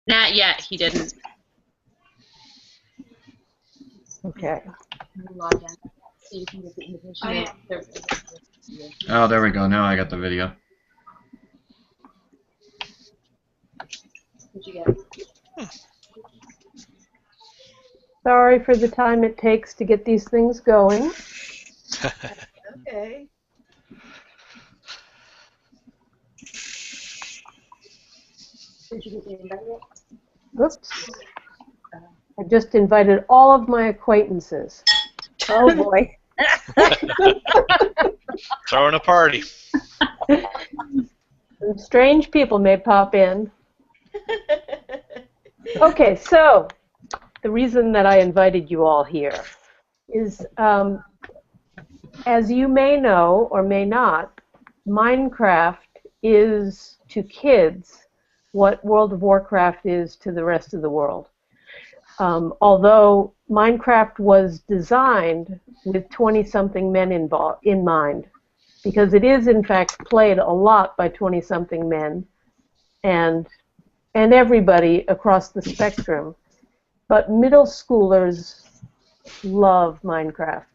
Not yet. He didn't. Okay. Log in. So you can get the invitation. Oh, there we go. Now I got the video. What'd you get? Sorry for the time it takes to get these things going. Okay. Did you get the invite yet? Oops. I just invited all of my acquaintances. Oh boy. Throwing a party. Some strange people may pop in. Okay, so the reason that I invited you all here is, as you may know or may not, Minecraft is to kids what World of Warcraft is to the rest of the world. Although Minecraft was designed with 20-something men in mind, because it is in fact played a lot by 20-something men and everybody across the spectrum. But middle schoolers love Minecraft,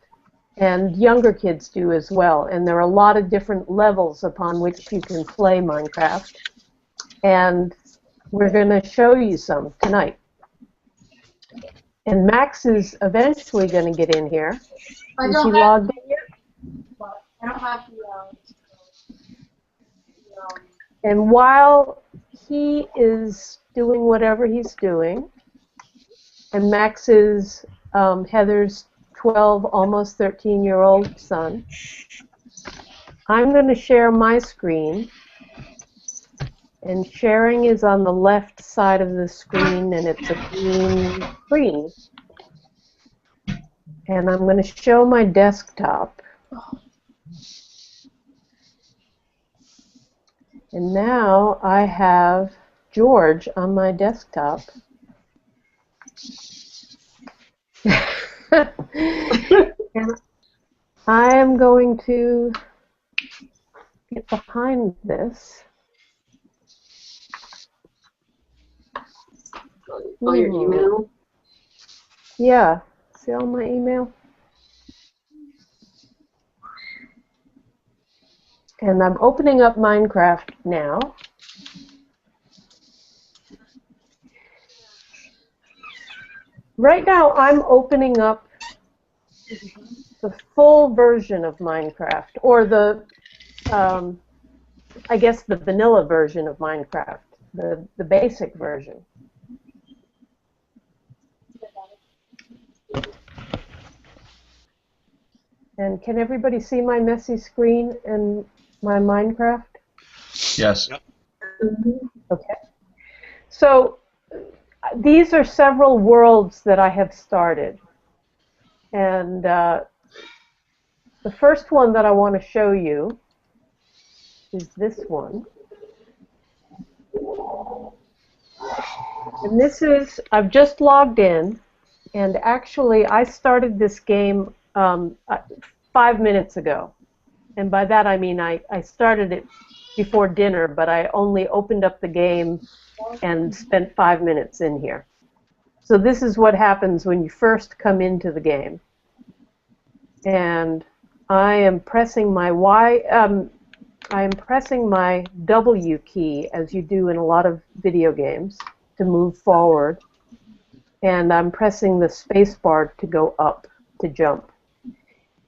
and younger kids do as well. And there are a lot of different levels upon which you can play Minecraft, and we're going to show you some tonight. And Max is eventually going to get in here. Is he logged in yet? I don't have And while he is doing whatever he's doing, and Max is Heather's 12, almost 13-year-old son, I'm going to share my screen. And sharing is on the left side of the screen, and it's a green screen. And I'm going to show my desktop. And now I have George on my desktop. And I am going to get behind this. Oh, your email? Yeah. See all my email? And I'm opening up Minecraft now. Right now, I'm opening up the full version of Minecraft, or the, I guess, the vanilla version of Minecraft, the basic version. And can everybody see my messy screen and my Minecraft? Yes. Okay. So these are several worlds that I have started. And the first one that I want to show you is this one. And this is, I've just logged in, and actually I started this game 5 minutes ago. And by that I mean I started it before dinner, but I only opened up the game and spent 5 minutes in here. So this is what happens when you first come into the game. And I am pressing my I am pressing my W key, as you do in a lot of video games, to move forward. And I'm pressing the space bar to go up, to jump.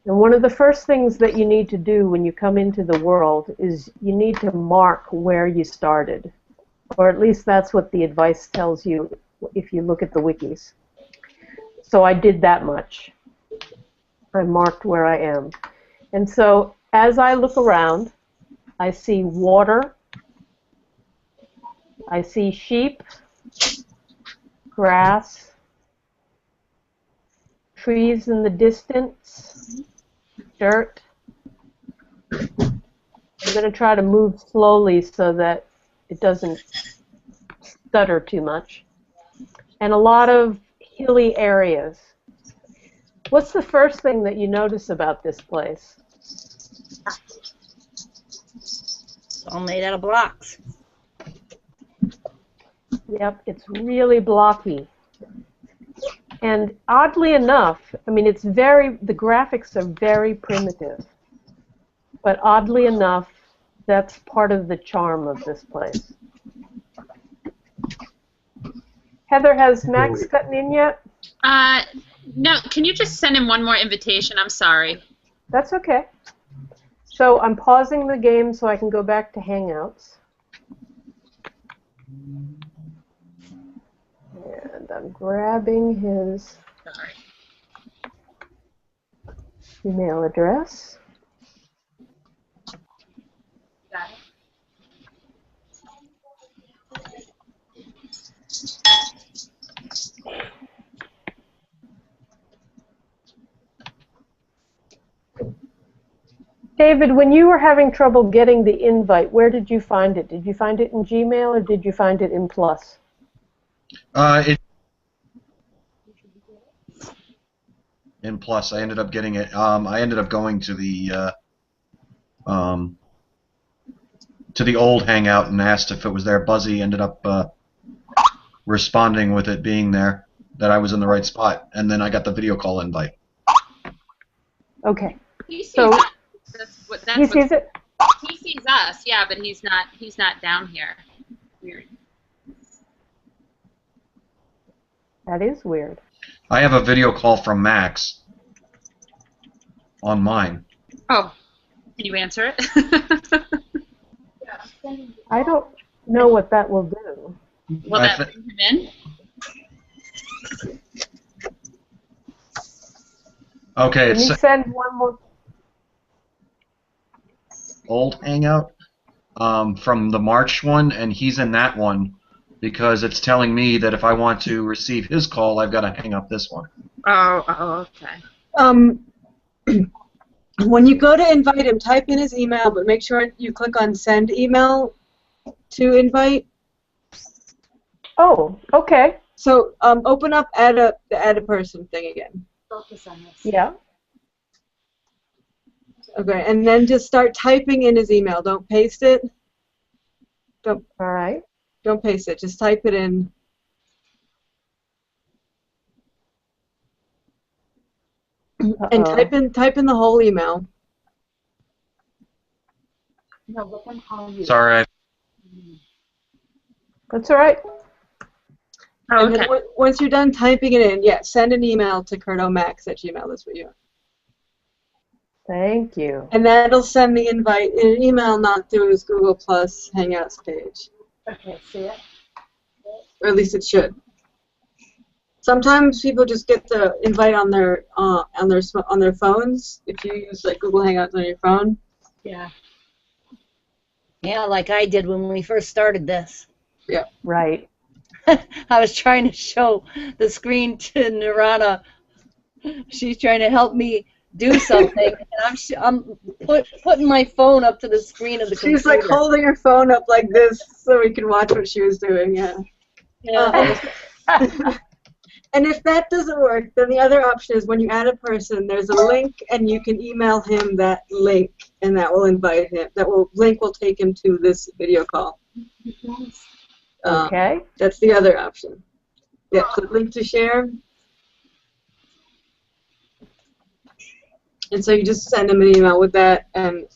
And one of the first things that you need to do when you come into the world is you need to mark where you started. Or at least that's what the advice tells you if you look at the wikis. So I did that much. I marked where I am. And so as I look around, I see water, I see sheep, grass, trees in the distance, dirt. I'm going to try to move slowly so that it doesn't stutter too much. And a lot of hilly areas. What's the first thing that you notice about this place? It's all made out of blocks. Yep, it's really blocky. And oddly enough, I mean, the graphics are very primitive. But oddly enough, that's part of the charm of this place. Heather, has Max gotten in yet? No, can you just send him one more invitation? I'm sorry. That's okay. So I'm pausing the game so I can go back to Hangouts. And I'm grabbing his email address. Got it. David, when you were having trouble getting the invite, where did you find it? Did you find it in Gmail or did you find it in Plus? In Plus, I ended up getting it. I ended up going to the old Hangout and asked if it was there. Buzzy ended up responding with it being there, that I was in the right spot, and then I got the video call invite. Okay. He sees So us. he sees it? He sees us, yeah, but he's not down here. Weird. That is weird. I have a video call from Max on mine. Oh, can you answer it? I don't know what that will do. Will that bring him in? Okay, Can you it's send one more? old Hangout from the March one, and he's in that one because it's telling me that if I want to receive his call, I've got to hang up this one. Oh, okay. When you go to invite him, type in his email, but make sure you click on send email to invite. Oh, okay. So open up the add a person thing again. Focus on this. Yeah. Okay, and then just start typing in his email. Don't paste it. All right. Don't paste it. Just type it in. And type in the whole email. No, let them call you. Sorry. That's all right. Oh, And okay. then once you're done typing it in, yeah, send an email to kurtomax@gmail. That's what you are. Thank you. And that'll send the invite in an email, not through his Google Plus Hangouts page. Okay, see it? Or at least it should. Sometimes people just get the invite on their phones. If you use like Google Hangouts on your phone. Yeah. Yeah, like I did when we first started this. Yeah. Right. I was trying to show the screen to Nirana. She's trying to help me do something, and I'm putting my phone up to the screen of the computer. She's like holding her phone up like this so we can watch what she was doing. Yeah. Yeah. And if that doesn't work, then the other option is when you add a person, there's a link, and you can email him that link, and that will invite him. Link will take him to this video call. Okay. That's the other option. Yeah. So link to share. And so you just send him an email with that, and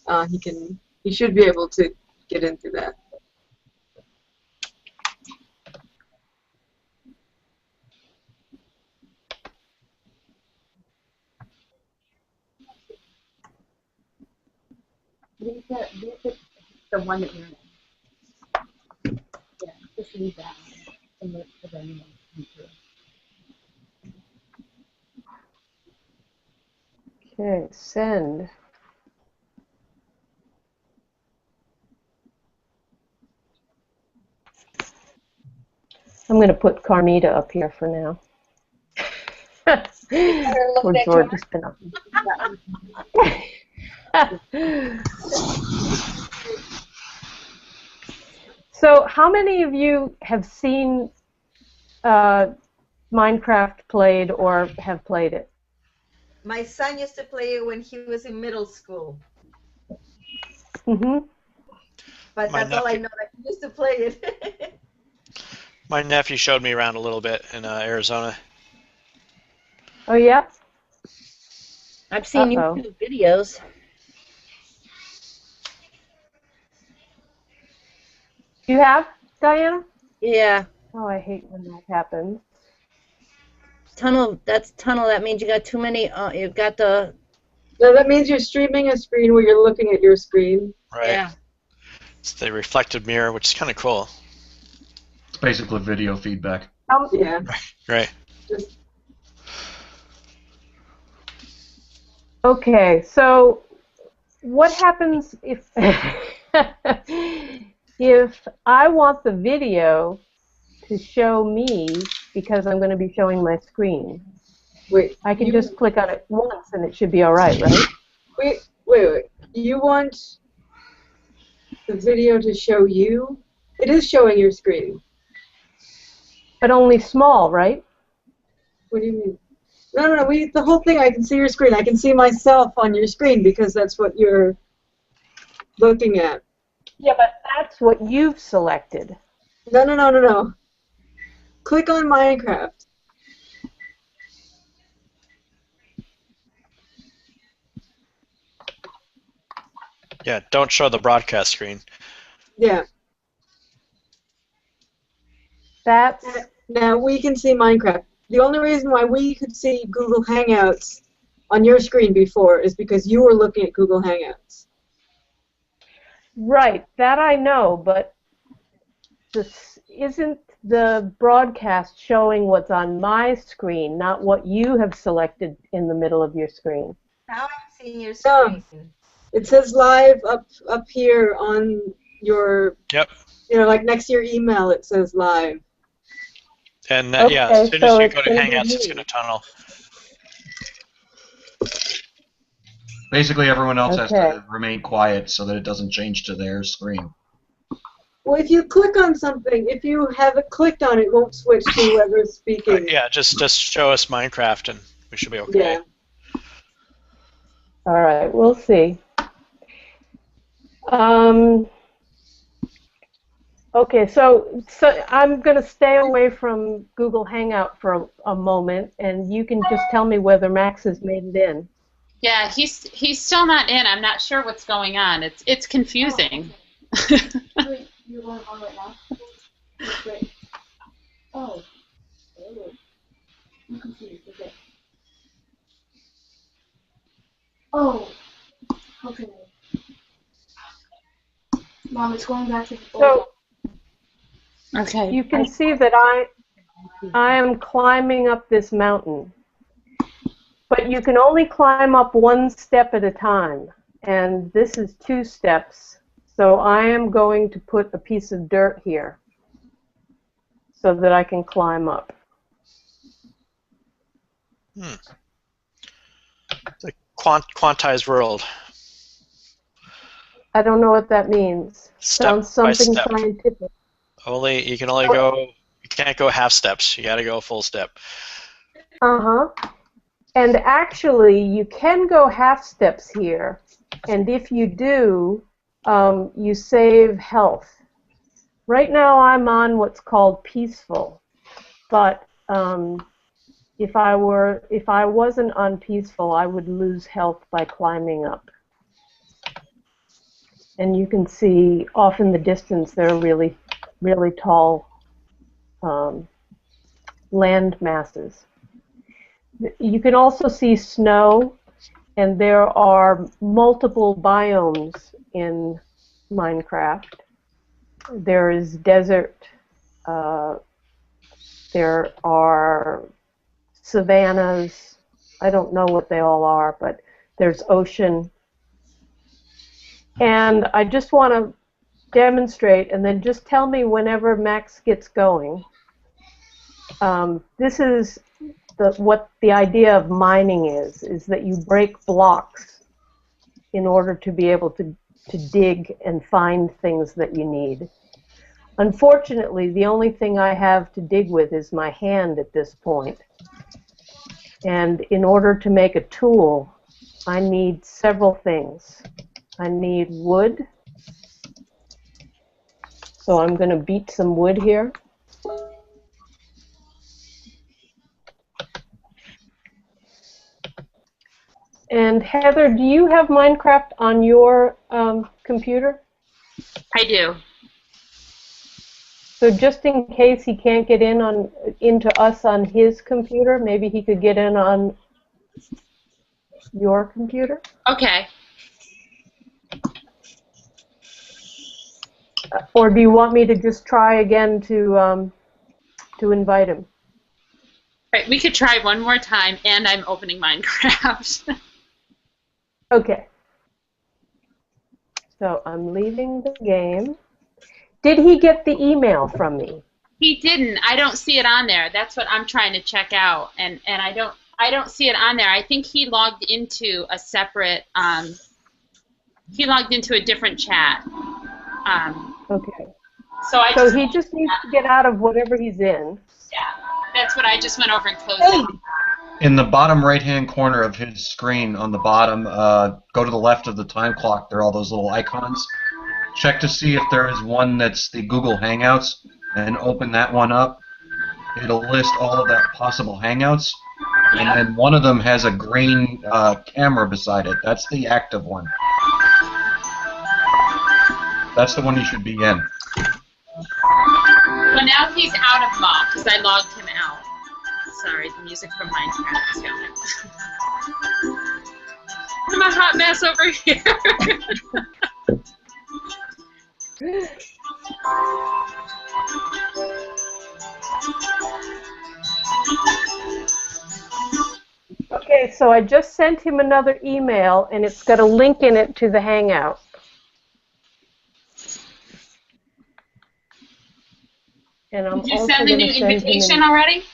he should be able to get into that. Leave the one that you're in. Yeah, just leave that one and look for the new one to come through. Okay, send. I'm going to put Carmita up here for now. Poor George has been up. So, how many of you have seen Minecraft played or have played it? My son used to play it when he was in middle school, Mm-hmm. but that's all I know. That he used to play it. My nephew showed me around a little bit in Arizona. Oh yeah. I've seen Uh-oh. YouTube videos. You have, Diana? Yeah. Oh, I hate when that happens. Tunnel. That's tunnel. That means you got too many. You've got the. No, that means you're streaming a screen where you're looking at your screen. Right. Yeah. It's the reflected mirror, which is kind of cool. It's basically video feedback. Yeah. Right. Just, Okay, so what happens if if I want the video to show me because I'm going to be showing my screen? wait. I can just click on it once and it should be all right, right? Wait. You want the video to show you? It is showing your screen. But only small, right? What do you mean? No. The whole thing, I can see your screen. I can see myself on your screen because that's what you're looking at. Yeah, but that's what you've selected. No. Click on Minecraft. Yeah, don't show the broadcast screen. Yeah. That's Now we can see Minecraft. The only reason why we could see Google Hangouts on your screen before is because you were looking at Google Hangouts. right. That I know, but isn't the broadcast showing what's on my screen, not what you have selected in the middle of your screen? Now I'm seeing your No. screen. It says live up here on your, Yep. like next to your email it says live. And Okay, yeah, as soon so as you it's go to gonna be Hangouts, it's me. going to tunnel. Basically, everyone else has Okay. to remain quiet so that it doesn't change to their screen. Well, if you click on something, if you have it clicked on it, won't switch to whoever's speaking. Yeah, just show us Minecraft and we should be okay. Yeah. All right, we'll see. Okay, so I'm going to stay away from Google Hangout for a moment, and you can just tell me whether Max has made it in. Yeah, he's still not in. I'm not sure what's going on. It's confusing. Wait, you're going on right now? Great. Oh. I'm confused. Okay. Oh. Okay. Mom, it's going back to the So Okay. you can see that I am climbing up this mountain. But you can only climb up one step at a time, and this is 2 steps. So I am going to put a piece of dirt here so that I can climb up. It's a quantized world. I don't know what that means. Step Sounds by something step. scientific. You can only go. You can't go half steps. You got to go full step. Uh-huh. And actually, you can go half steps here, and if you do, you save health. Right now, I'm on what's called peaceful, but if I wasn't on peaceful, I would lose health by climbing up. And you can see off in the distance there are really, really tall land masses. You can also see snow, and there are multiple biomes in Minecraft. There is desert, there are savannas, I don't know what they all are, but there's ocean. And I just want to demonstrate, and then just tell me whenever Max gets going. This is what the idea of mining is that you break blocks in order to be able to dig and find things that you need. Unfortunately, the only thing I have to dig with is my hand at this point. And in order to make a tool, I need several things. I need wood. So I'm going to beat some wood here. And Heather, do you have Minecraft on your computer? I do. So just in case he can't get into us on his computer, maybe he could get in on your computer? Okay. Or do you want me to just try again to invite him? Right, we could try one more time, and I'm opening Minecraft. Okay. So I'm leaving the game. Did he get the email from me? He didn't. I don't see it on there. That's what I'm trying to check out, and I don't see it on there. I think he logged into a separate. He logged into a different chat. Okay. So he just needs to get out of whatever he's in. Yeah, that's what I just went over and closed it. In the bottom right-hand corner of his screen, on the bottom, go to the left of the time clock. There are all those little icons. Check to see if there is one that's the Google Hangouts, and open that one up. It'll list all of that possible Hangouts, and then one of them has a green camera beside it. That's the active one. That's the one you should be in. Well, now he's out of mob because I logged him out. Sorry, the music from Minecraft is going. I'm a hot mess over here. Okay, so I just sent him another email, and it's got a link in it to the Hangout. And I'm Did you also send the new gonna send invitation already?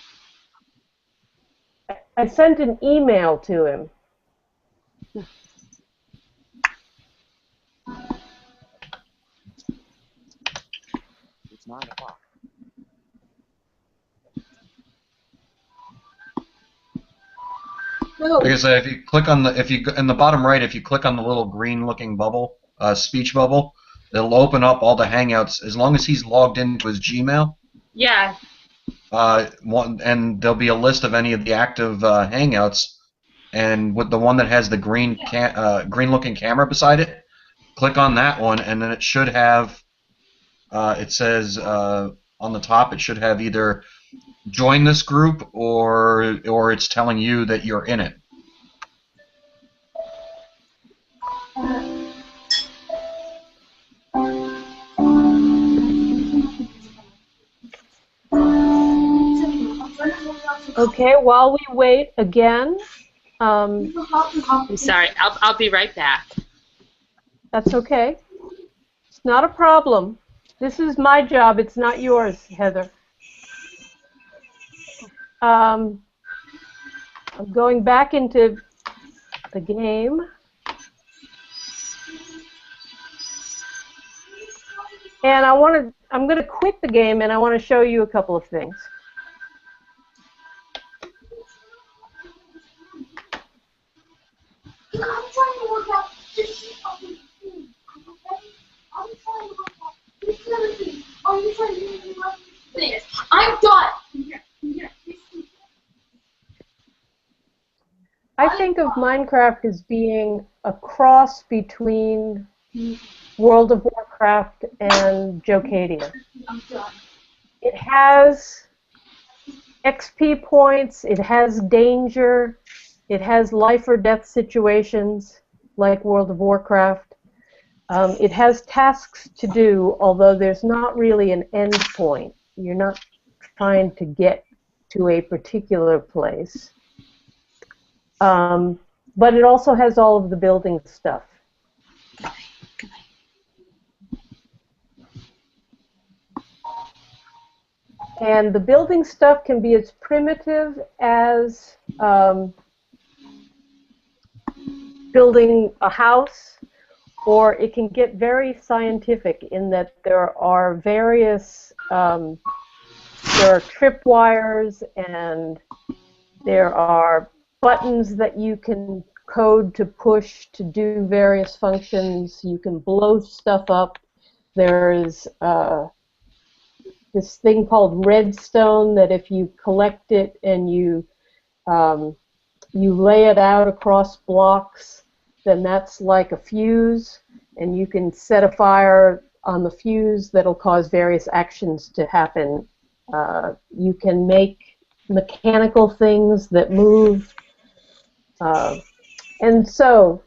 I sent an email to him. It's 9 o'clock. Like I said, if you click on in the bottom right, if you click on the little green-looking bubble, speech bubble, it'll open up all the Hangouts. As long as he's logged into his Gmail. Yeah. And there'll be a list of any of the active Hangouts, and with the one that has the green-looking camera beside it, click on that one, and then it should have. It says on the top, it should have either join this group or it's telling you that you're in it. Okay, while we wait again. I'm sorry. I'll be right back. That's okay. It's not a problem. This is my job. It's not yours, Heather. I'm going back into the game. And I'm going to quit the game, and I want to show you a couple of things. I'm trying to work out this fucking thing. I'm trying to work out this other thing. Oh, you're trying to work out this. I'm done. I think of Minecraft as being a cross between World of Warcraft and Jocadia. I'm done. It has XP points, it has danger, it has life or death situations like World of Warcraft. It has tasks to do, although there's not really an end point. You're not trying to get to a particular place. But it also has all of the building stuff. And the building stuff can be as primitive as building a house, or it can get very scientific in that there are various, there are tripwires and there are buttons that you can code to push to do various functions. You can blow stuff up. There's this thing called redstone that if you collect it and you you lay it out across blocks, then that's like a fuse, and you can set a fire on the fuse that'll cause various actions to happen. You can make mechanical things that move. And so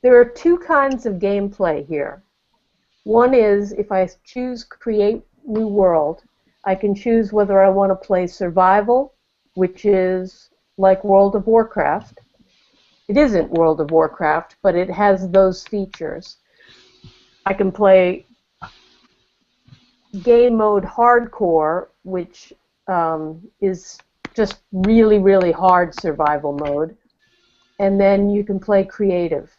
there are two kinds of gameplay here. One is if I choose Create New World, I can choose whether I want to play survival, which is like World of Warcraft. It isn't World of Warcraft, but it has those features. I can play game mode hardcore, which is just really, really hard survival mode. And then you can play creative.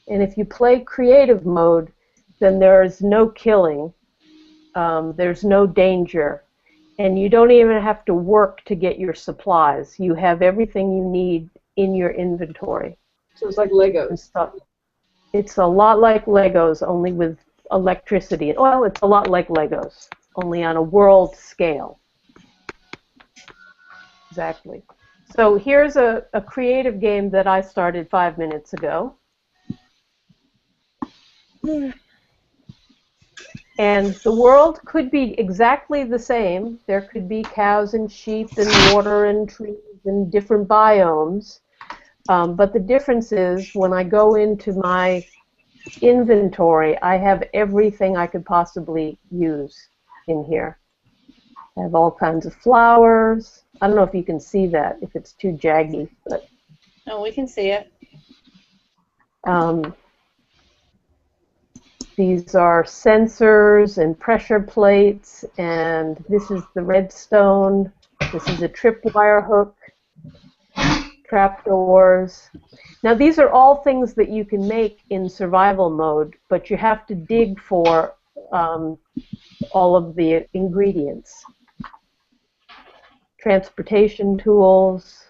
And if you play creative mode, then there's no killing, there's no danger, and you don't even have to work to get your supplies. You have everything you need in your inventory. So it's like Legos. It's a lot like Legos, only with electricity. Well, it's a lot like Legos, only on a world scale. Exactly. So here's a creative game that I started 5 minutes ago. And the world could be exactly the same. There could be cows and sheep and water and trees and different biomes. But the difference is when I go into my inventory, I have everything I could possibly use in here. I have all kinds of flowers. I don't know if you can see that, if it's too jaggy, but No, we can see it. these are sensors and pressure plates, and this is the redstone. This is a tripwire hook, trapdoors. Now these are all things that you can make in survival mode, but you have to dig for all of the ingredients. Transportation tools.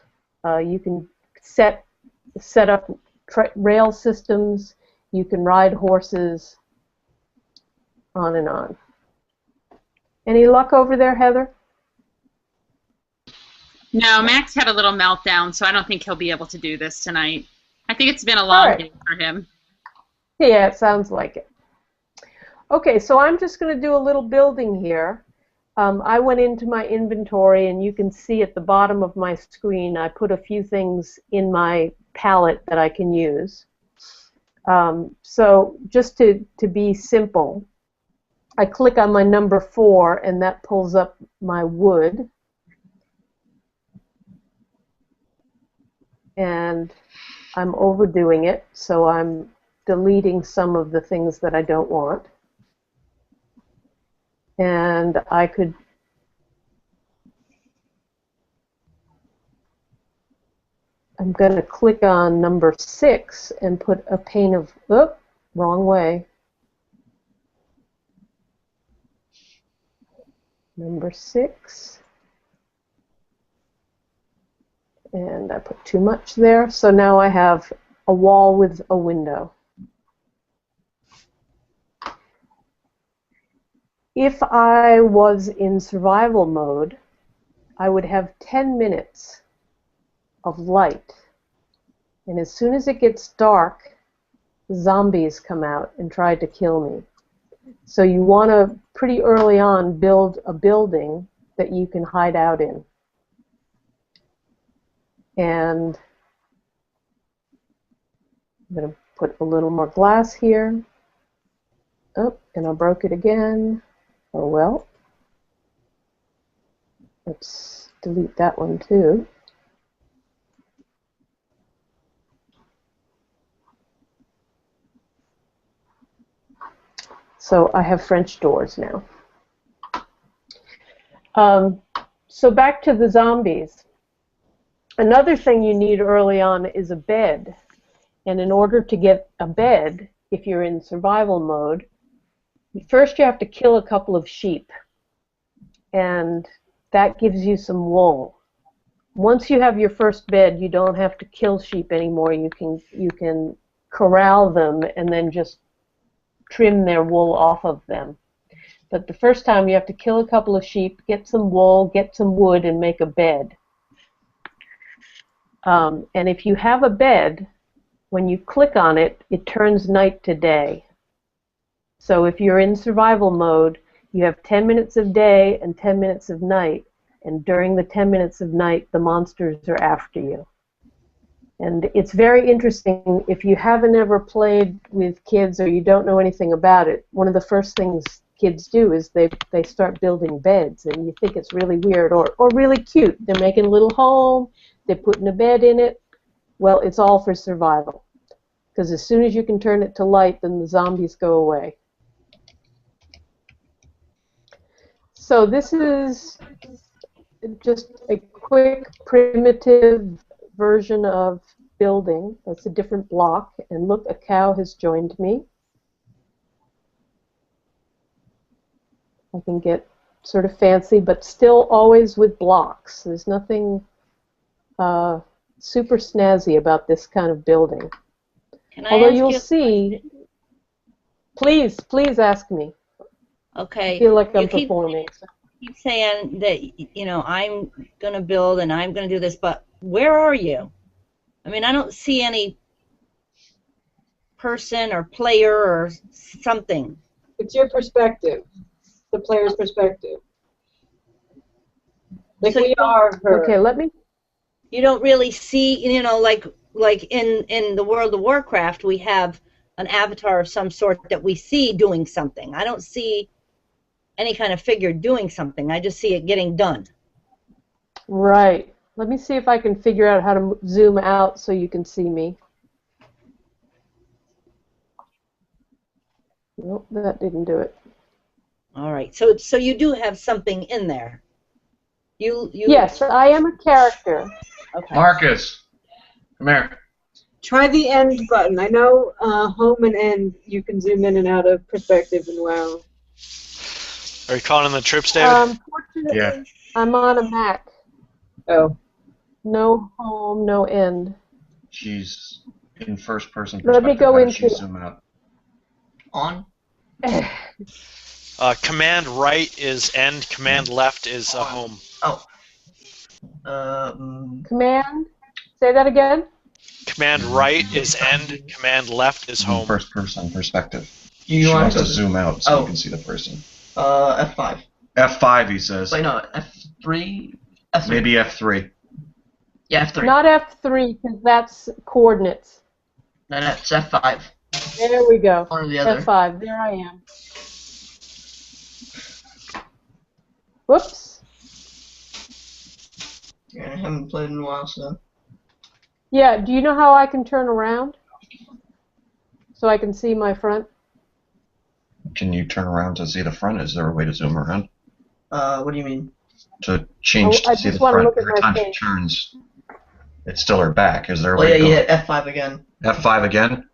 You can set up rail systems. You can ride horses. On and on. Any luck over there, Heather? No, Max had a little meltdown, so I don't think he'll be able to do this tonight. I think it's been a long day for him. Yeah, it sounds like it. Okay, so I'm just going to do a little building here. I went into my inventory, and you can see at the bottom of my screen I put a few things in my palette that I can use. So just to be simple, I click on my number 4, and that pulls up my wood. And I'm overdoing it, so I'm deleting some of the things that I don't want. And I'm going to click on number 6 and put a pane of, wrong way. Number 6. And I put too much there, so now I have a wall with a window. If I was in survival mode, I would have 10 minutes of light. And as soon as it gets dark, zombies come out and try to kill me. So you want to, pretty early on, build a building that you can hide out in. And I'm going to put a little more glass here. Oh, and I broke it again. Oh well. Let's delete that one too. So I have French doors now. So back to the zombies. Another thing you need early on is a bed. And in order to get a bed, if you're in survival mode, first you have to kill a couple of sheep. And that gives you some wool. Once you have your first bed, you don't have to kill sheep anymore. You can corral them and then just trim their wool off of them. But the first time you have to kill a couple of sheep, get some wool, get some wood, and make a bed. And if you have a bed, when you click on it, it turns night to day. So if you're in survival mode, you have 10 minutes of day and 10 minutes of night, and during the 10 minutes of night, the monsters are after you. And it's very interesting. If you haven't ever played with kids or you don't know anything about it, one of the first things kids do is they start building beds, and you think it's really weird or really cute. They're making a little home, they're putting a bed in it. Well, it's all for survival, because as soon as you can turn it to light, then the zombies go away. So this is just a quick, primitive version of building. That's a different block. And look, a cow has joined me. I can get sort of fancy, but still always with blocks. There's nothing super snazzy about this kind of building. Can I Although ask you'll you a see, question? please ask me. Okay. I feel like I'm You performing. keep saying that, you know, I'm going to build and I'm going to do this, but where are you? I mean, I don't see any person or player or something. It's your perspective, the player's perspective. Like So we are her. Okay, let me. You don't really see, you know, like in the World of Warcraft, we have an avatar of some sort that we see doing something. I don't see any kind of figure doing something. I just see it getting done. Right. Let me see if I can figure out how to zoom out so you can see me. Nope, that didn't do it. All right. So you do have something in there. You Yes, I am a character. Okay. Marcus, come here. Try the end button. I know home and end you can zoom in and out of perspective and WoW. Are you calling in the troops, David? Fortunately, Yeah. I'm on a Mac. Oh. No home, no end. She's in first person Let perspective. me go How does she into. zoom out? On? Command right is end. Command left is a home. Oh. Command. Say that again. Command right is end. Command left is home. First person perspective. You She want wants to to go zoom out so Oh. you can see the person. F5. F5, he says. Wait, no, F3? F3. Maybe F3. Yeah, F3. Not F3, because that's coordinates. No, it's F5. There we go. One or the other. F5. There I am. Whoops. Yeah, I haven't played in a while, so. Yeah, do you know how I can turn around? So I can see my front? Can you turn around to see the front? Is there a way to zoom around? What do you mean? To change I to see just the wanna front. look at Every my time she face. turns, it's still her back. Is there a Oh, way yeah, to go? you hit F5 again. F5 again?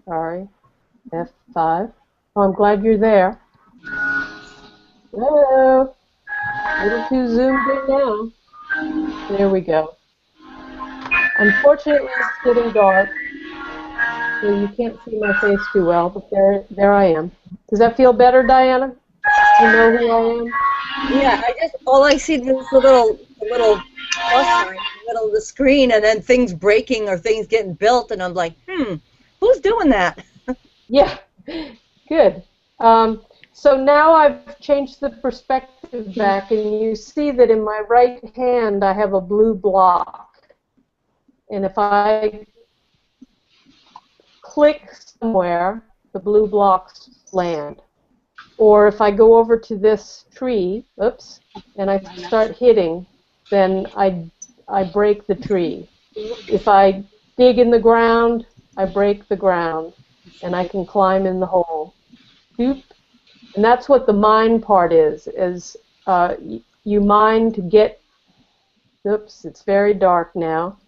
Sorry. F5. Oh, I'm glad you're there. Hello. A little too zoomed in now. There we go. Unfortunately, it's getting dark, so you can't see my face too well, but there I am. Does that feel better, Diana? Do you know who I am? Yeah, all I see is the little plus sign in the middle of the screen, and then things breaking or things getting built, and I'm like, who's doing that? Yeah, good. So now I've changed the perspective back, and you see that in my right hand I have a blue block. And if I click somewhere, the blue blocks land. Or if I go over to this tree, oops, and I start hitting, then I break the tree. If I dig in the ground, I break the ground, and I can climb in the hole. Doop. And that's what the mine part is you mine to get, oops, it's very dark now.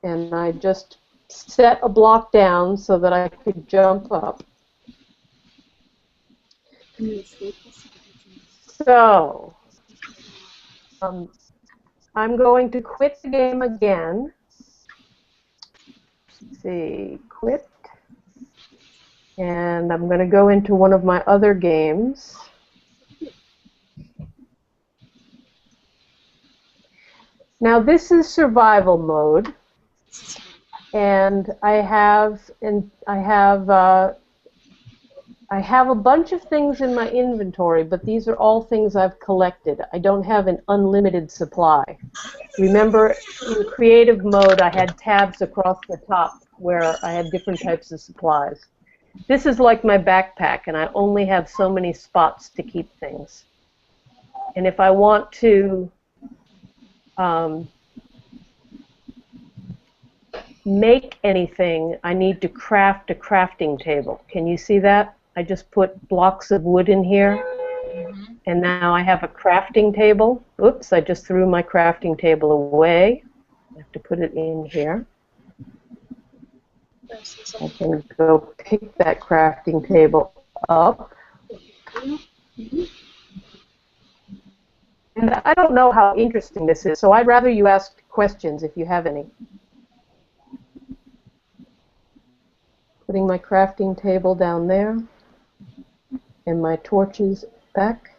And I just set a block down so that I could jump up. So, I'm going to quit the game again. Let's see, quit. And I'm going to go into one of my other games. Now this is survival mode, and I have a bunch of things in my inventory, but these are all things I've collected. I don't have an unlimited supply. Remember, in creative mode, I had tabs across the top where I had different types of supplies. This is like my backpack, and I only have so many spots to keep things. And if I want to make anything, I need to craft a crafting table. Can you see that? I just put blocks of wood in here, and now I have a crafting table. Oops, I just threw my crafting table away. I have to put it in here. I can go pick that crafting table up. And I don't know how interesting this is, so I'd rather you ask questions if you have any. Putting my crafting table down there, and my torches back.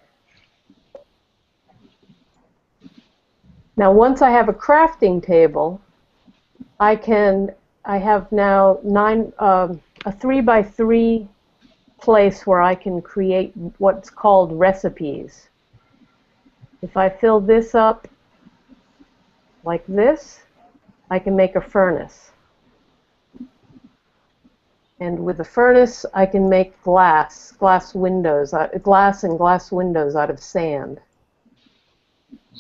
Now, once I have a crafting table, I have now a 3x3 place where I can create what's called recipes. If I fill this up like this, I can make a furnace. And with a furnace, I can make glass windows out of sand.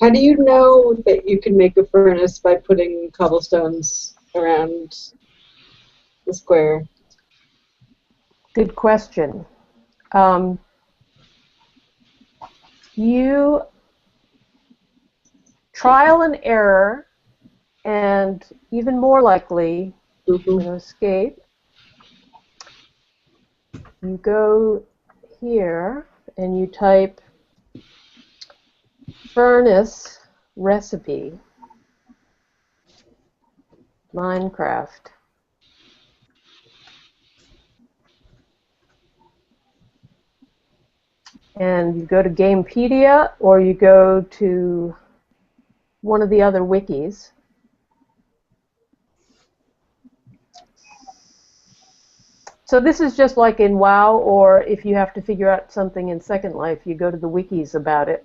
How do you know that you can make a furnace by putting cobblestones around the square? Good question. You trial and error, and even more likely, I'm going to escape. You go here and you type furnace recipe Minecraft. And you go to Gamepedia, or you go to one of the other wikis. So this is just like in WoW, or if you have to figure out something in Second Life, you go to the wikis about it.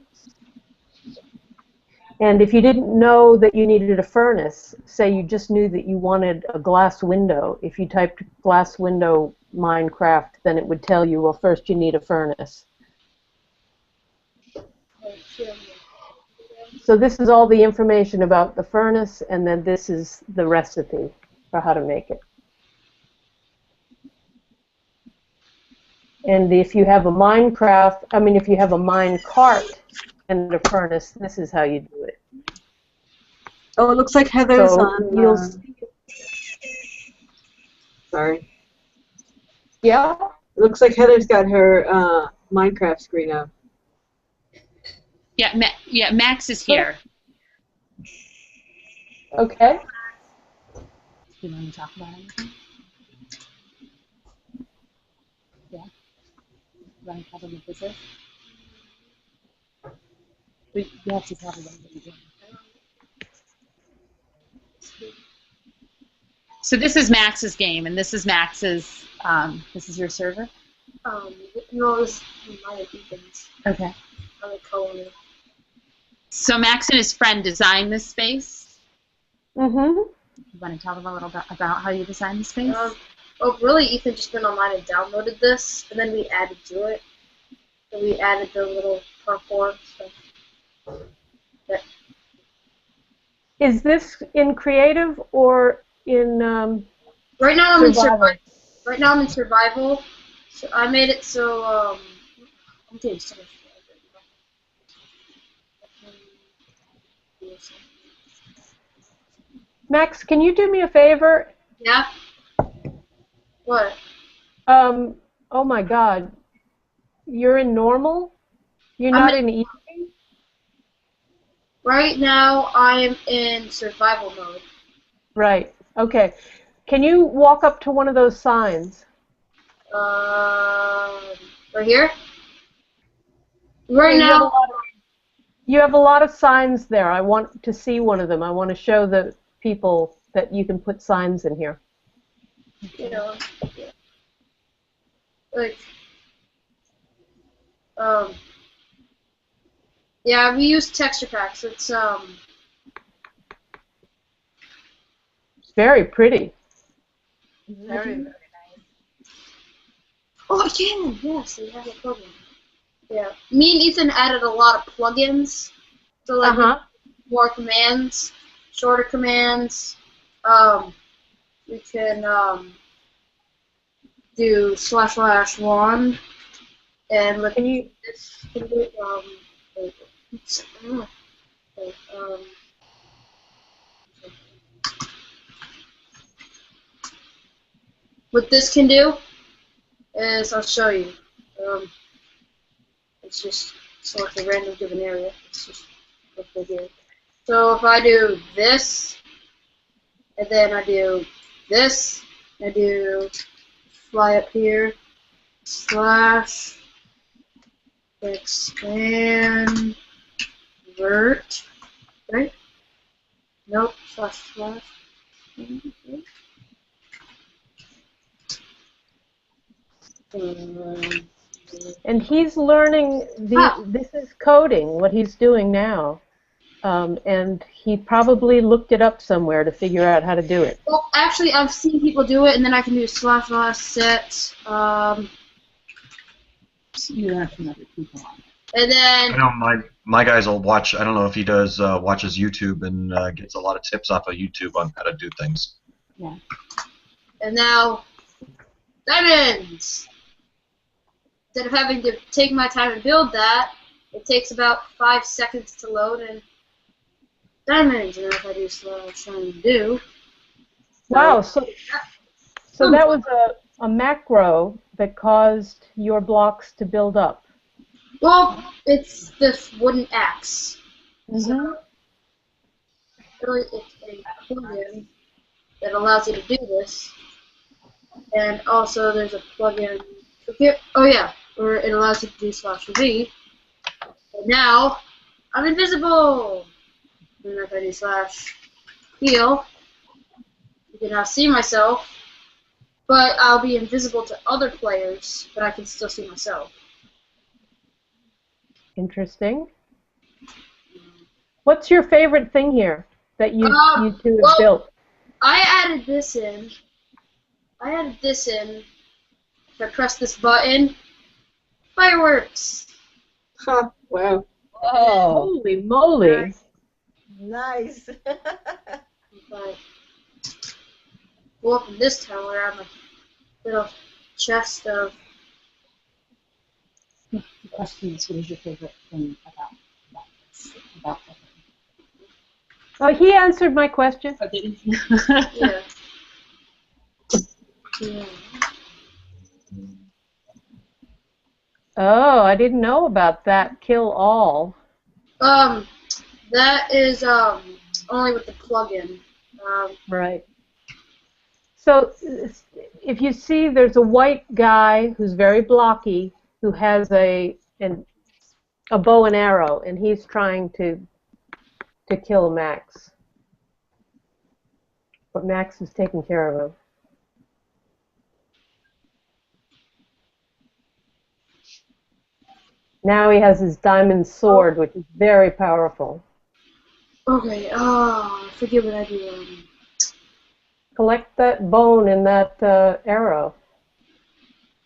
And if you didn't know that you needed a furnace, say you just knew that you wanted a glass window, if you typed glass window Minecraft, then it would tell you, well, first you need a furnace. So this is all the information about the furnace, and then this is the recipe for how to make it. And if you have a if you have a minecart and a furnace, this is how you do it. Oh, it looks like Heather's So on. you'll see. Sorry. Yeah? It looks like Heather's got her Minecraft screen up. Yeah, Max is here. Okay. Do you want to talk about anything? Yeah. You want to cover what this is? You have to cover what you're doing. So this is Max's game, and this is Max's. This is your server. No, this is my Ethan's. Okay. I'm a co-owner. So Max and his friend designed this space. Mm-hmm. You want to tell them a little bit about how you designed the space? Well, really, Ethan just went online and downloaded this, and then we added to it. And we added the little parkour stuff. Yeah. Is this in creative or in Right now I'm survival? Right now I'm in survival. So I made it so I'm doing so much. Max, can you do me a favor? Yeah. What? Oh my God. You're in normal? You're not in easy? Right now I'm in survival mode. Right. Okay. Can you walk up to one of those signs? Right here. Right now. You have a lot of signs there. I want to see one of them. I want to show the people that you can put signs in here. You know, like, yeah, we use texture packs. It's Very pretty. Very, very nice. Oh, I can. Yes, we have a program. Yeah, me and Ethan added a lot of plugins. So like more commands, shorter commands. We can do / wand, and with Can you? this can do oops, what this can do is I'll show you. It's just select a random given area. It's just what they do. So if I do this, and then I do this, I do fly up here, / expand, vert, right? Nope, /. And he's learning this is coding, what he's doing now. And he probably looked it up somewhere to figure out how to do it. Well, actually, I've seen people do it, and then I can do / set. You have some other people on. And then I know my guys will watch. I don't know if he does watches YouTube and gets a lot of tips off of YouTube on how to do things. Yeah. And now diamonds. Instead of having to take my time and build that, it takes about 5 seconds to load and diamonds. And if I do / undo. Wow, so that was a macro that caused your blocks to build up. Well, it's this wooden axe. So, really, it's a plugin that allows you to do this. And also, there's a plugin here. Oh yeah, where it allows you to do /V. And now, I'm invisible. And if I do /heal, you can now see myself, but I'll be invisible to other players, but I can still see myself. Interesting. What's your favorite thing here that you two have built? I added this in. If I press this button, fireworks. Huh, wow. Oh. Holy moly. Nice. If I go up in this tower, I have a little chest of. The question is, what is your favorite thing about that? Oh, he answered my question. Oh, did he? Yeah. Yeah. Oh, I didn't know about that. Kill all. That is only with the plugin. Right. So if you see, there's a white guy who's very blocky who has a bow and arrow, and he's trying to kill Max. But Max is taking care of him. Now he has his diamond sword, which is very powerful. Okay. I forget what I do. Collect that bone and that arrow.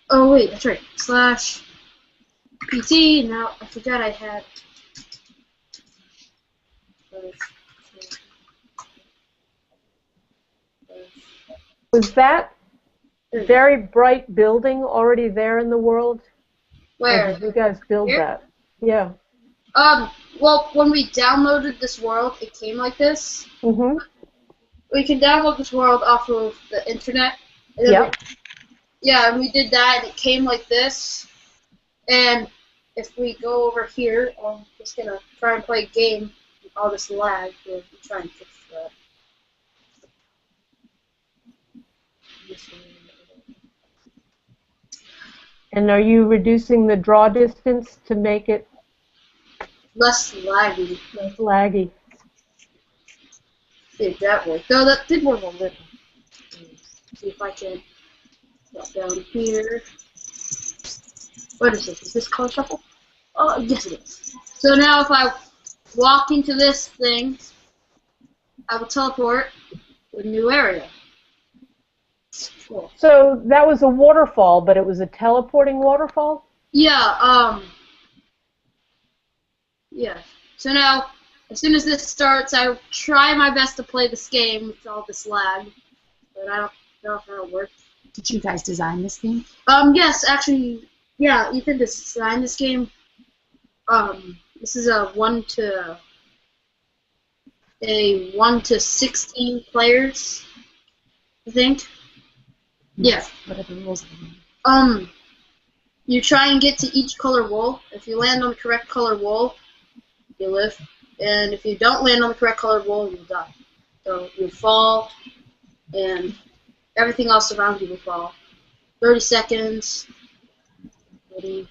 Oh wait, that's right. /PT. Now I forgot I had. Was that very bright building already there in the world? Where? Or did you guys build that? Yeah. Well, when we downloaded this world, it came like this. Mm-hmm. We can download this world off of the internet. Yep. Yeah, and we did that, and it came like this. And if we go over here, I'm just going to try and play a game with all this lag. We'll try and fix that. And are you reducing the draw distance to make it less laggy. Less laggy. See if that worked. No, that did work a little. See if I can drop down here. What is this? Is this color shuffle? Oh, yes it is. So now if I walk into this thing, I will teleport to a new area. Cool. So that was a waterfall, but it was a teleporting waterfall? Yeah, yeah. So now, as soon as this starts, I will try my best to play this game with all this lag, but I don't know if that'll work. Did you guys design this game? Yes, actually, yeah, Ethan designed this game. This is a 1 to 16 players, I think. Yeah. What are the rules of the game? You try and get to each color wall. If you land on the correct color wall, you live. And if you don't land on the correct color wall, you die. So you fall, and everything else around you will fall. 30 seconds. 30.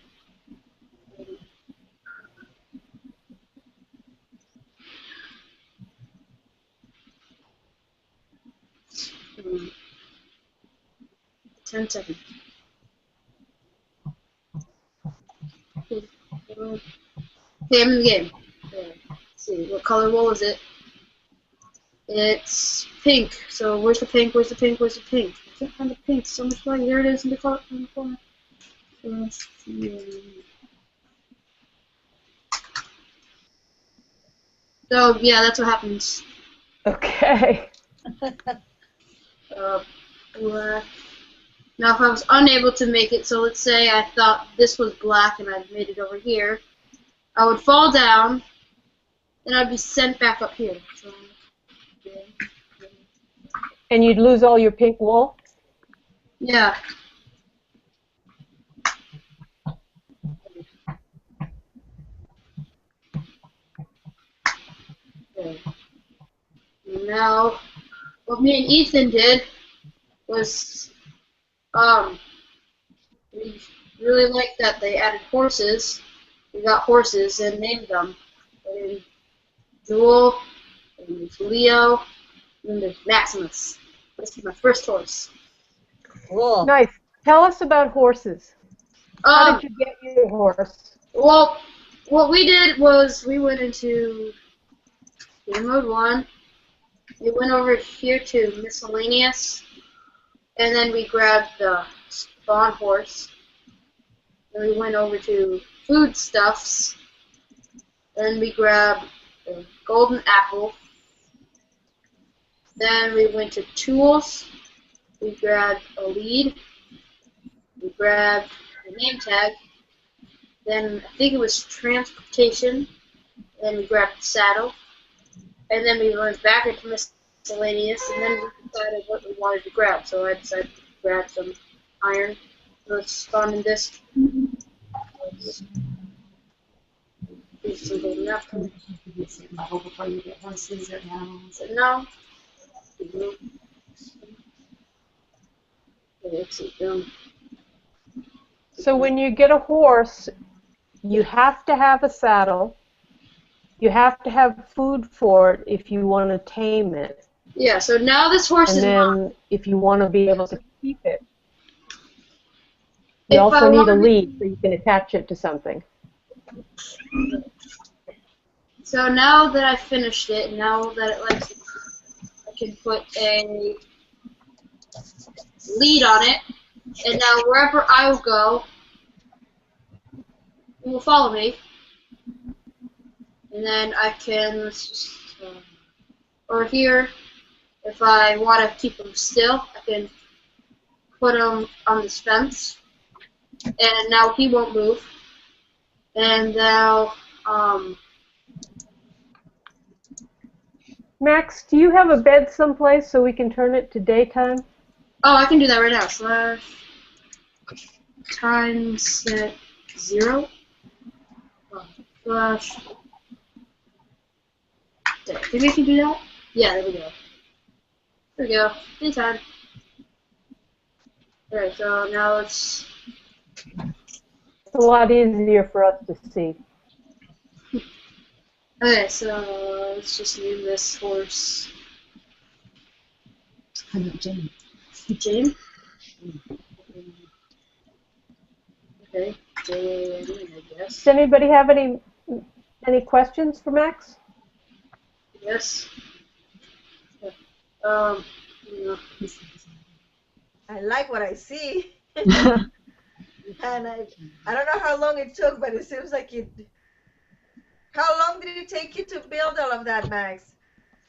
Hmm. 10 seconds. Okay, I'm in the game. Okay, let's see, what color wall is it? It's pink. So where's the pink? Where's the pink? Where's the pink? I can't find the pink. So much fun. There it is in the color. So yeah, that's what happens. Okay. Black. Now if I was unable to make it, so let's say I thought this was black and I've made it over here, I would fall down, and I'd be sent back up here. So, And you'd lose all your pink wool? yeah. Okay. Now, what me and Ethan did was, we really liked that they added horses. We got horses and named them. And Jewel, and there's Leo, and then there's Maximus. This is my first horse. Cool. Nice. Tell us about horses. How Um, did you get your horse? well, what we did was we went into game mode 1. We went over here to miscellaneous, and then we grabbed the spawn horse. Then we went over to foodstuffs, then we grabbed the golden apple. Then we went to tools. We grabbed a lead. We grabbed a name tag. Then I think it was transportation. Then we grabbed the saddle. And then we went back into miscellaneous, and then we decided what we wanted to grab. So I decided to grab some iron. Let's spawn in this. Let's do some golden apple. Did you get a certain level before you get horses or animals? No. Let's see. So when you get a horse, you have to have a saddle. You have to have food for it if you want to tame it. Yeah, so now this horse And is mine. then if you want to be able to keep it, If you also I need a wanted- lead so you can attach it to something. So now that I finished it, now that it likes it, I can put a lead on it, and now wherever I will go, it will follow me. And then I can, let's just, over here, if I want to keep them still, I can put him on this fence, and now he won't move. And now, Max, do you have a bed someplace so we can turn it to daytime? oh, I can do that right now. Slash time set 0. Slash. There. Think we can do that? Yeah, there we go. There we go. Daytime. Alright, so now it's. It's a lot easier for us to see. Okay, so let's just name this horse How about Jane? Jane. Okay, Jane, I guess. Does anybody have any questions for Max? Yes. Yeah. I like what I see. And I don't know how long it took, but it seems like it. How long did it take you to build all of that, Max?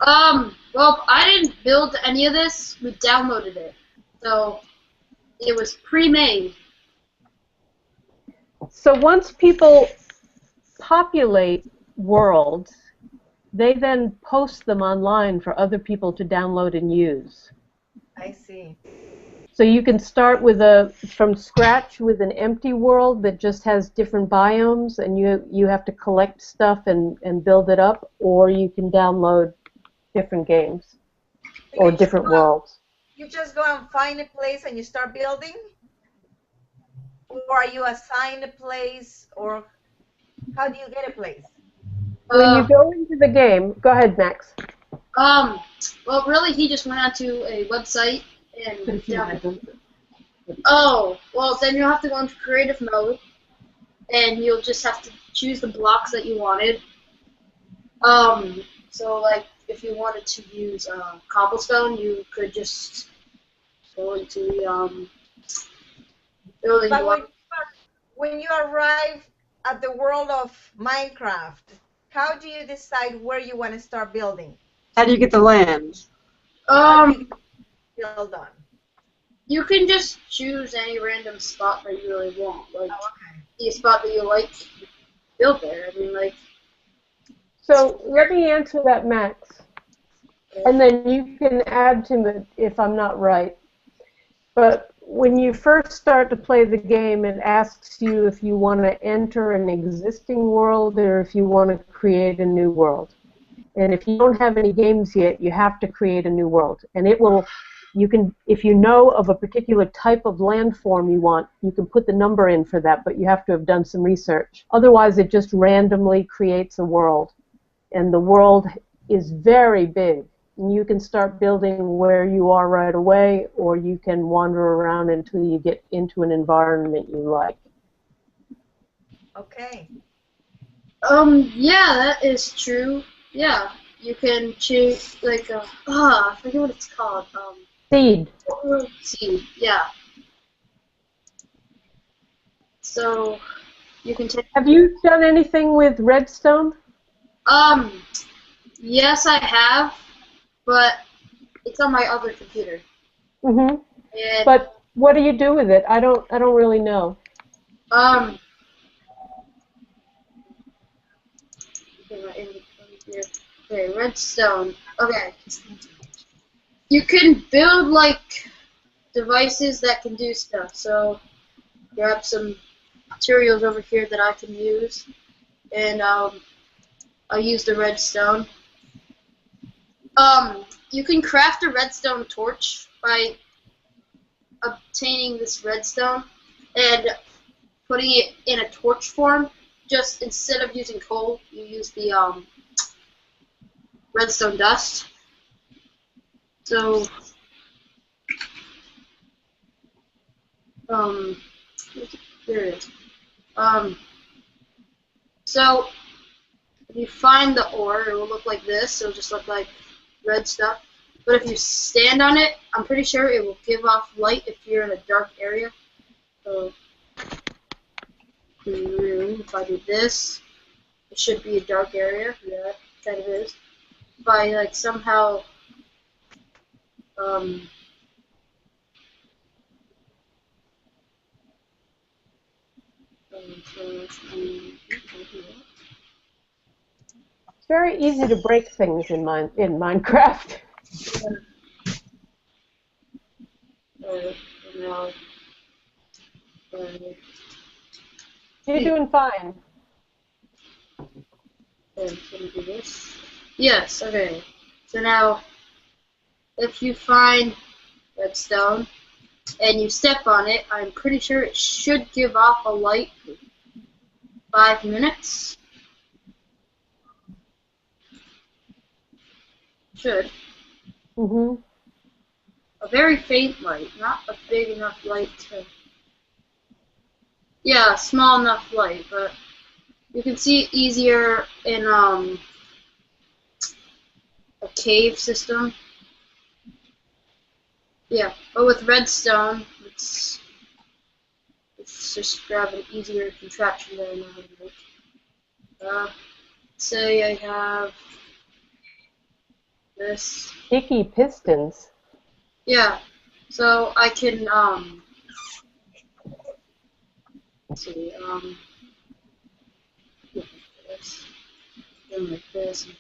Well, I didn't build any of this. We downloaded it, so it was pre-made. So once people populate worlds, they then post them online for other people to download and use. I see. So you can start with from scratch with an empty world that just has different biomes, and you have to collect stuff and build it up, or you can download different games or different worlds. You just go and find a place and you start building? Or are you assigned a place, or how do you get a place? When you go into the game, go ahead, Max. Well, really, he just went onto a website and Oh, well, then you'll have to go into creative mode, and you'll just have to choose the blocks that you wanted. So like, if you wanted to use cobblestone, you could just go into the building But block. when you arrive at the world of Minecraft, how do you decide where you want to start building? How do you get the land? Build on. You can just choose any random spot that you really want. Like, the spot that you like, build there. I mean, like. So let me answer that, Max, and then you can add to it if I'm not right. But when you first start to play the game, it asks you if you want to enter an existing world or if you want to create a new world. And if you don't have any games yet, you have to create a new world. And it will, you can, if you know of a particular type of landform you want, you can put the number in for that, but you have to have done some research. Otherwise, it just randomly creates a world. And the world is very big. And you can start building where you are right away, or you can wander around until you get into an environment you like. Okay. Yeah, that is true. Yeah, you can choose, like, I forget what it's called. Seed. Seed, yeah. So, you can take... Have you done anything with redstone? Yes, I have, but it's on my other computer. Mm-hmm. And, But what do you do with it? I don't really know. Okay, redstone. Okay. You can build, like, devices that can do stuff. So, grab some materials over here that I can use, and I'll use the redstone. You can craft a redstone torch by obtaining this redstone and putting it in a torch form. Just instead of using coal, you use the redstone dust. So, there it is. So, if you find the ore, it will look like this. It'll just look like red stuff. But if you stand on it, I'm pretty sure it will give off light if you're in a dark area. So, if I do this, it should be a dark area. Yeah, it kind of is. If I, like, somehow, It's very easy to break things in Minecraft. You're doing fine. Can we do this? Yes, okay. So now, if you find redstone and you step on it, I'm pretty sure it should give off a light for 5 minutes. should. Mm-hmm. A very faint light, not a big enough light to... Yeah, small enough light, but you can see it easier in a cave system. Yeah, but with redstone, let's just grab an easier contraption that I know how to make. Say I have this. Sticky pistons. Yeah, so I can let's see, yeah, this, then like this, and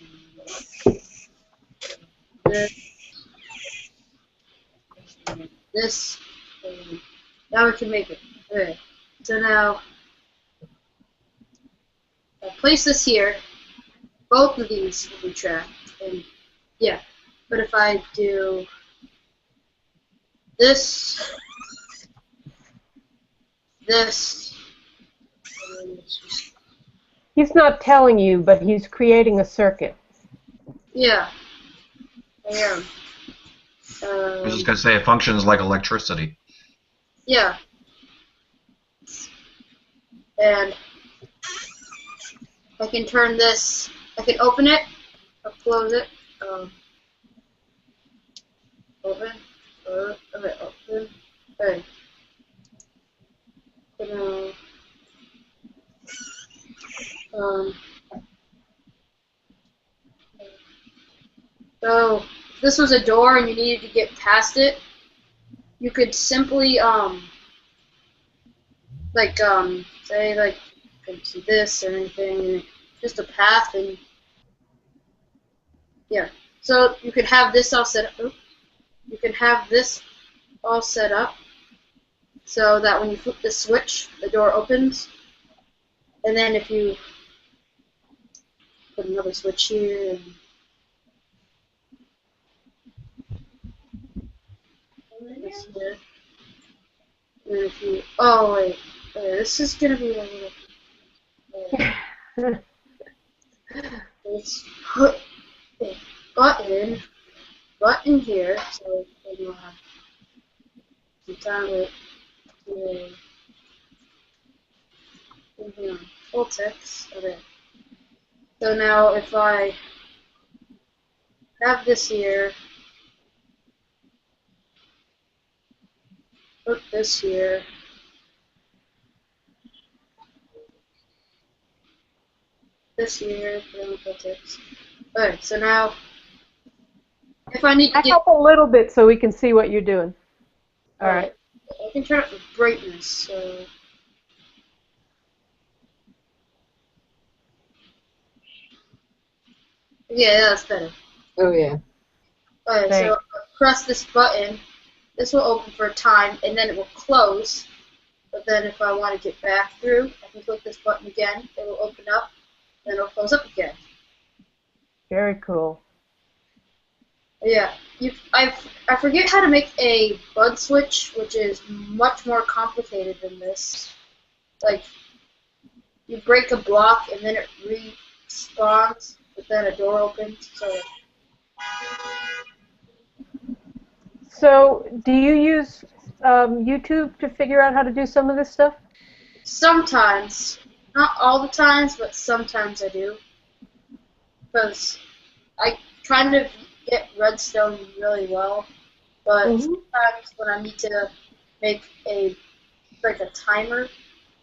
this, and this, and now we can make it. Okay, so now I'll place this here. Both of these will be tracked, and yeah. But if I do this, this, and then it's just, He's not telling you, but he's creating a circuit. yeah, I am. I was just gonna say it functions like electricity. Yeah. And I can turn this, I can open it, or close it, open, okay, open, okay. So if this was a door and you needed to get past it, you could simply, say, like, you could see this or anything, just a path, and, yeah. So you could have this all set up, you can have this all set up, so that when you flip the switch, the door opens, and then if you put another switch here, and this here, and then if you, oh wait, this is gonna be a little, let's put a button here, so then you'll have some time with full text. Okay. So now if I have this here, put this here, this here, put in the full text. Alright, so now if I need to Back get, up a little bit so we can see what you're doing. All right. I can turn up the brightness, so yeah, that's better. Oh yeah. Alright, so I'll press this button, this will open for a time, and then it will close. But then if I want to get back through, I can click this button again, it will open up, then it'll close up again. Very cool. Yeah, I forget how to make a bud switch, which is much more complicated than this. Like, you break a block and then it respawns, but then a door opens. So, do you use YouTube to figure out how to do some of this stuff? Sometimes, not all the times, but sometimes I do, because I kind of get redstone really well, but sometimes when I need to make a timer,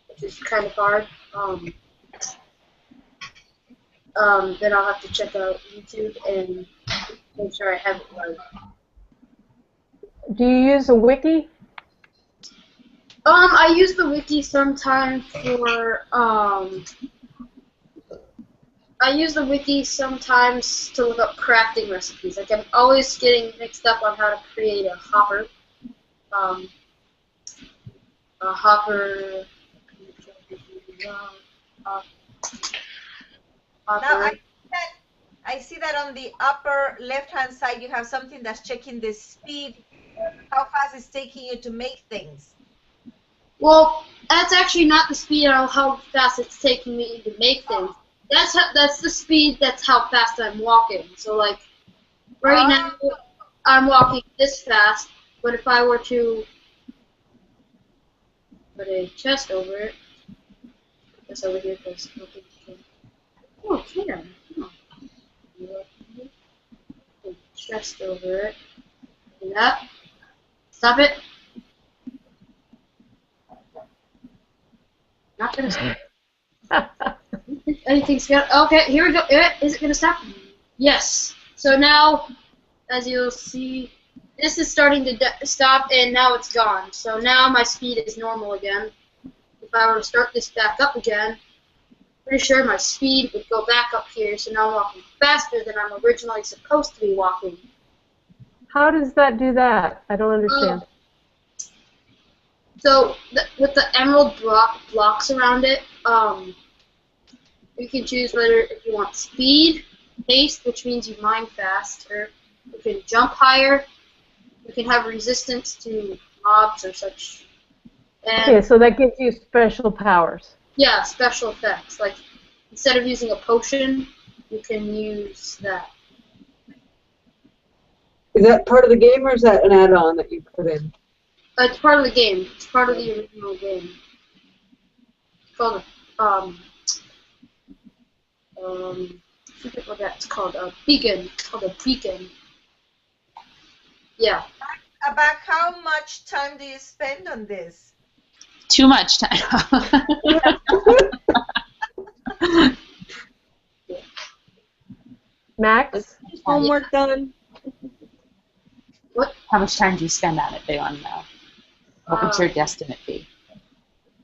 which is kind of hard, then I'll have to check out YouTube and make sure I have it right. Do you use a wiki? I use the wiki sometimes for I use the wiki sometimes to look up crafting recipes. Like, I'm always getting mixed up on how to create a hopper. A hopper. Now I see that on the upper left-hand side you have something that's checking the speed, how fast it's taking you to make things. Well, that's actually not the speed of how fast it's taking me to make things. That's the speed. That's how fast I'm walking. So like, Right now, I'm walking this fast, but if I were to put a chest over it, that's over here, because oh, can. Oh. Put a chest over it. Do that. Stop it. Not gonna stop. Anything's gonna. Okay, here we go. Is it gonna stop? Yes. So now, as you'll see, this is starting to stop, and now it's gone. So now my speed is normal again. If I were to start this back up again, pretty sure my speed would go back up here. So now I'm walking faster than I'm originally supposed to be walking. How does that do that? I don't understand. So with the emerald blocks around it, you can choose whether if you want speed, haste, which means you mine faster. You can jump higher. You can have resistance to mobs or such. And Okay, so that gives you special powers. yeah, special effects. Like instead of using a potion, you can use that. Is that part of the game, or is that an add-on that you put in? It's part of the game. It's part of the original game. It's called I forget what that's called. A beacon. It's called a beacon. Yeah. About how much time do you spend on this? Too much time. Max? Homework done. How much time do you spend on it? They want to know. What would your guesstimate be?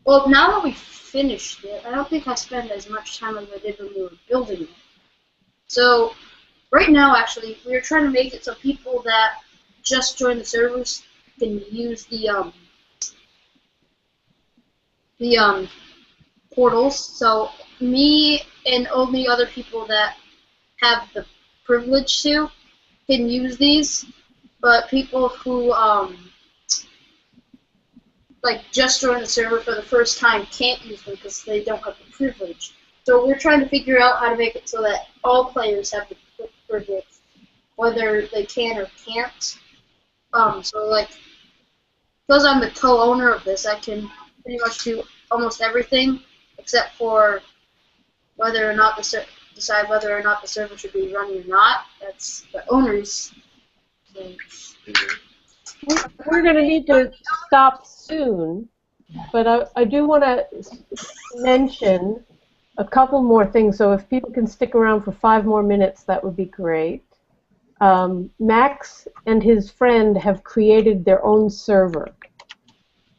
Well, now that we've finished it, I don't think I spend as much time as I did when we were building it. So, right now, actually, we're trying to make it so people that just join the servers can use the portals. So, me and only other people that have the privilege to can use these, but people who like just joined the server for the first time can't use them because they don't have the privilege. So we're trying to figure out how to make it so that all players have the privilege, whether they can or can't. So like, because I'm the co-owner of this, I can pretty much do almost everything except for whether or not decide whether or not the server should be running or not. That's the owner's thing. We're going to need to stop soon, but I do want to mention a couple more things, so if people can stick around for 5 more minutes, that would be great. Max and his friend have created their own server.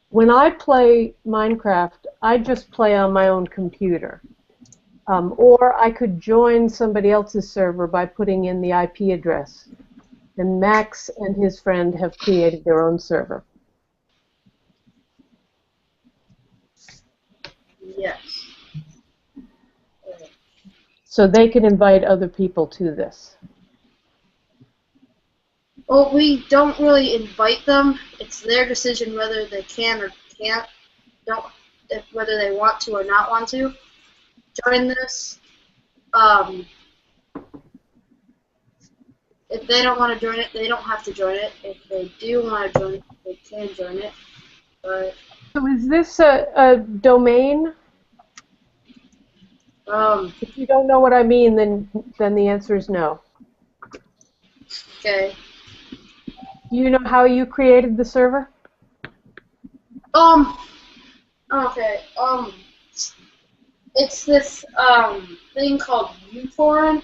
When I play Minecraft, I just play on my own computer. Or I could join somebody else's server by putting in the IP address. And Max and his friend have created their own server. Yes. So they can invite other people to this. Well, we don't really invite them. It's their decision whether they can or can't, whether they want to or not want to join this. If they don't want to join it, they don't have to join it. If they do want to join it, they can join it. But So is this a domain? If you don't know what I mean, then the answer is no. Okay. Do you know how you created the server? Okay. It's this thing called uTorrent.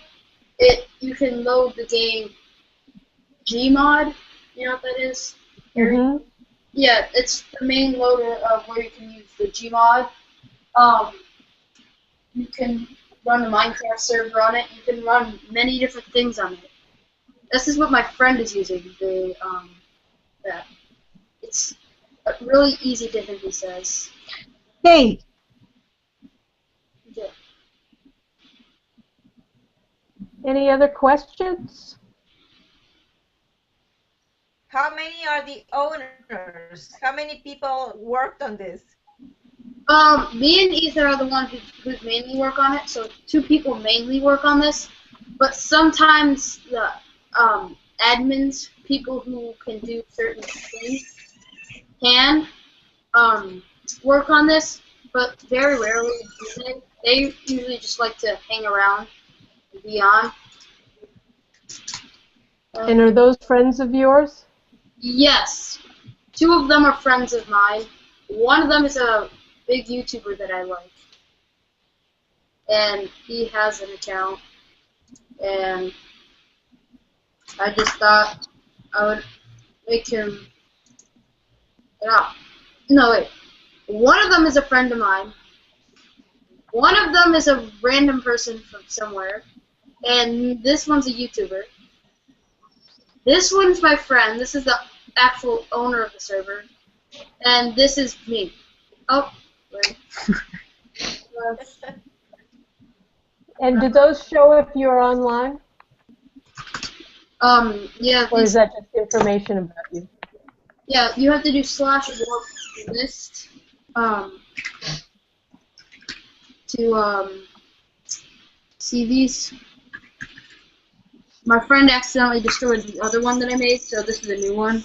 You can load the game Gmod. You know what that is? Mm-hmm. Yeah, it's the main loader of where you can use the Gmod. You can run a Minecraft server on it. You can run many different things on it. This is what my friend is using. That it's really easy to him, he says. Hey, Yeah. Any other questions? How many are the owners? How many people worked on this? Me and Ethan are the ones who mainly work on it, so 2 people mainly work on this, but sometimes admins, people who can do certain things, can work on this, but very rarely do they. They usually just like to hang around and be on. And are those friends of yours? Yes. 2 of them are friends of mine. One of them is a big YouTuber that I like. And he has an account. And I just thought I would make him... No, wait. One of them is a friend of mine. One of them is a random person from somewhere. And this one's a YouTuber. This one's my friend. This is the actual owner of the server. And this is me. Oh, wait. And do those show if you're online? Yeah. Or is that just information about you? Yeah, you have to do /warp list to see these. My friend accidentally destroyed the other one that I made, so this is a new one.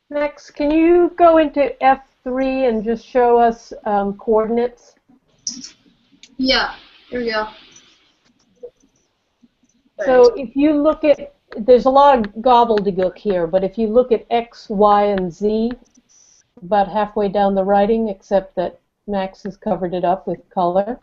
Next, can you go into F3 and just show us coordinates? Yeah, here we go. So if you look at, there's a lot of gobbledygook here, but if you look at X, Y, and Z, about halfway down the writing, except that Max has covered it up with color,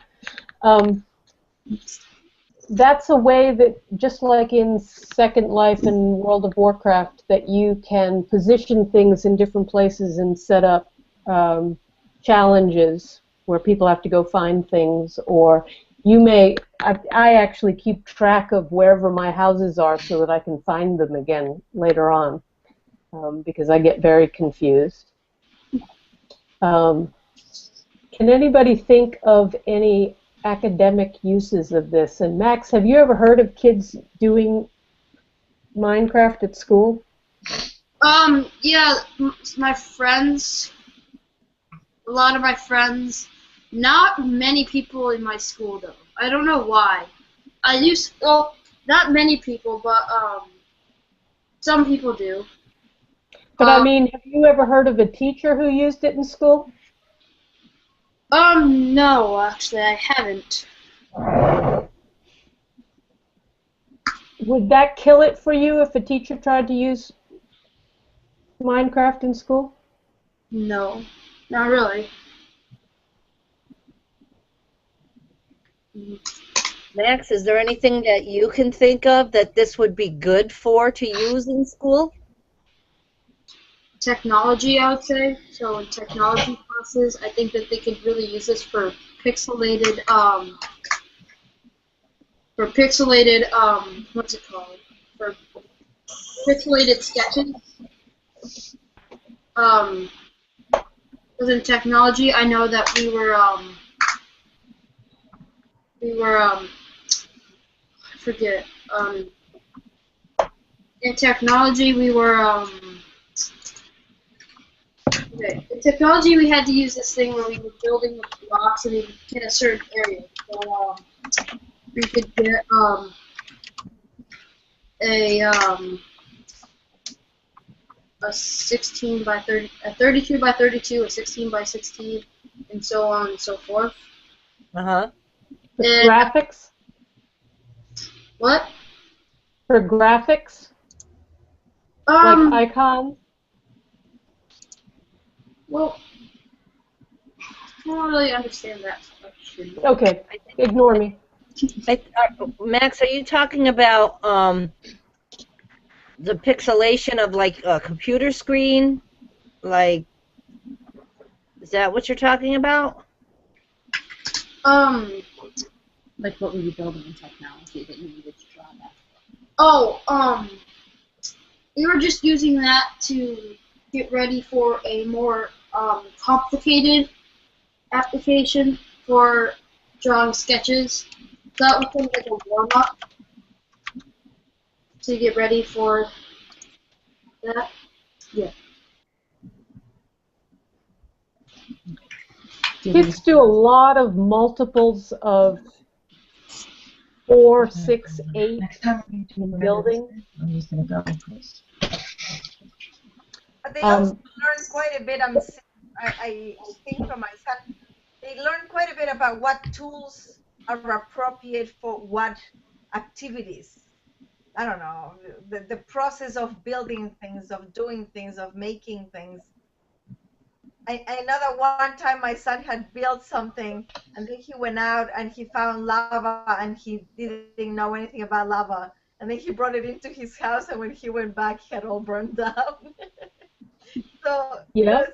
that's a way that, just like in Second Life and World of Warcraft, that you can position things in different places and set up challenges where people have to go find things, or you may, I actually keep track of wherever my houses are so that I can find them again later on, because I get very confused. Can anybody think of any academic uses of this? And Max, have you ever heard of kids doing Minecraft at school? Yeah, my friends, a lot of my friends, not many people in my school though. I don't know why. Well, not many people, but some people do. But I mean, have you ever heard of a teacher who used it in school? No, actually, I haven't. Would that kill it for you if a teacher tried to use Minecraft in school? No, not really. Max, is there anything that you can think of that this would be good for to use in school? Technology, I would say. So in technology classes, I think that they could really use this for pixelated, what's it called? For pixelated sketches. Within technology, I know that we were, I forget, in technology, we were, okay. In technology, we had to use this thing where we were building the blocks and we would get a certain area. So, we could get, a 16 by 30, a 32 by 32, a 16 by 16, and so on and so forth. Uh-huh. For graphics? What? For graphics? Like icons? Well, I don't really understand that question. Okay, ignore me. Max, are you talking about the pixelation of like a computer screen? Like, is that what you're talking about? Like what were you building in technology that you needed to draw that? Oh, we were just using that to get ready for a more complicated application for drawing sketches. That was kind of like a warm-up to get ready for that. Yeah. Kids do a lot of multiples of 4, 6, 8 in building. I'm just gonna go. But they also learn quite a bit. I think from my son, they learn quite a bit about what tools are appropriate for what activities. I don't know, the process of building things, of doing things, of making things. I know that one time my son had built something, and then he went out and he found lava, and he didn't know anything about lava. And then he brought it into his house, and when he went back, it had all burned down. So Yeah.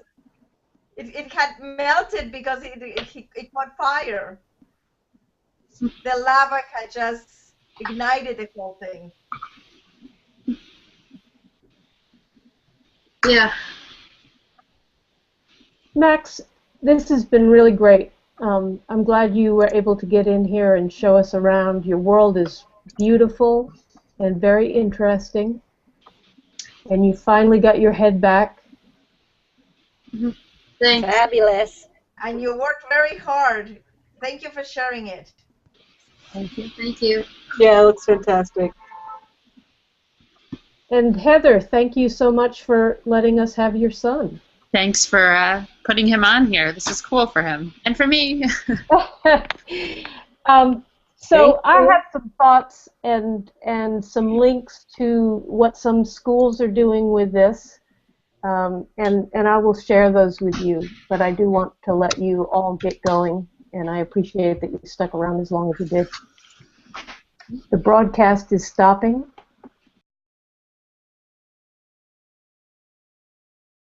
it had melted because it caught fire. The lava had just ignited the whole thing. Yeah. Max, this has been really great. I'm glad you were able to get in here and show us around. Your world is beautiful and very interesting. And you finally got your head back. Thanks. Fabulous. And you worked very hard. Thank you for sharing it. Thank you. Thank you. Yeah, it looks fantastic. And Heather, thank you so much for letting us have your son. Thanks for putting him on here. This is cool for him and for me. So I have some thoughts and some links to what some schools are doing with this, and I will share those with you. But I do want to let you all get going, and I appreciate that you stuck around as long as you did. The broadcast is stopping.